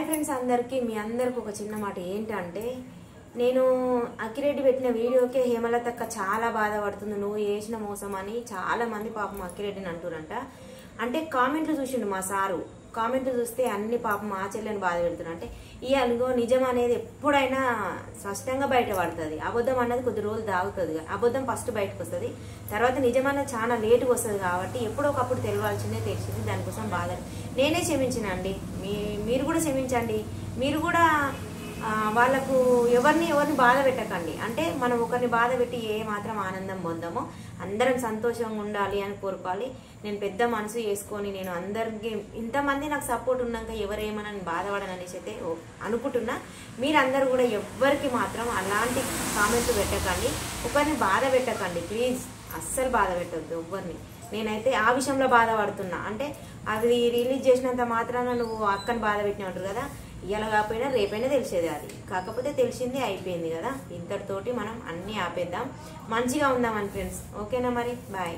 hi friends అందరికీ మీ అందరికి ఒక చిన్న మాట ఏంటంటే నేను అక్కిరెడ్డి పెట్టిన వీడియోకే హేమలతక్క చాలా బాధపడుతుంది నువ్వు చేసిన మోసం అని చాలా మంది పాపం అక్కిరెడ్డిని అంటురంట అంటే కామెంట్లు చూసిండు మా సారు కామెంట్లు చూస్తే అన్ని పాపం ఆ చెల్లెని బాధ పెడుతున్నారు అంటే ఈ అలుగో నిజం అనేది ఎప్పుడైనా స్పష్టంగా బయటపడుతుంది అబద్ధం అన్నది కొద్ది రోజులు దాగుతుంది అబద్ధం ఫస్ట్ బయటకు వస్తుంది తర్వాత నిజం అనేది చాలా లేటుగా వస్తుంది కాబట్టి ఎప్పుడో ఒకప్పుడు తెలియాల్సిందే తెలిసింది దానికోసం బాధ నేనే క్షమించినండి మీరు కూడా క్షమించండి మీరు కూడా వాళ్ళకు ఎవరిని బాధ పెట్టకండి అంటే మనం ఒకరిని బాధ పెట్టి ఏ మాత్రం ఆనందం పొందామో అందరం సంతోషంగా ఉండాలి అని కోరుకోవాలి నేను పెద్ద మనసు చేసుకొని నేను అందరికి ఇంతమంది నాకు సపోర్ట్ ఉన్నాక ఎవరేమన్నా బాధపడను అనేసి అయితే అనుకుంటున్నా మీరందరూ కూడా ఎవ్వరికి మాత్రం అలాంటి కామెంట్స్ పెట్టకండి ఒకరిని బాధ పెట్టకండి ప్లీజ్ అస్సలు బాధ పెట్టద్దు ఎవ్వరిని నేనైతే ఆ విషయంలో బాధపడుతున్నా అంటే అది రిలీజ్ చేసినంత మాత్రాన నువ్వు అక్కని బాధ పెట్టినట్టు కదా ఇవాళ కాకపోయినా రేపైనా తెలిసేది అది కాకపోతే తెలిసింది అయిపోయింది కదా ఇంతటితోటి మనం అన్నీ ఆపేద్దాం మంచిగా ఉందామని ఫ్రెండ్స్ ఓకేనా మరి బాయ్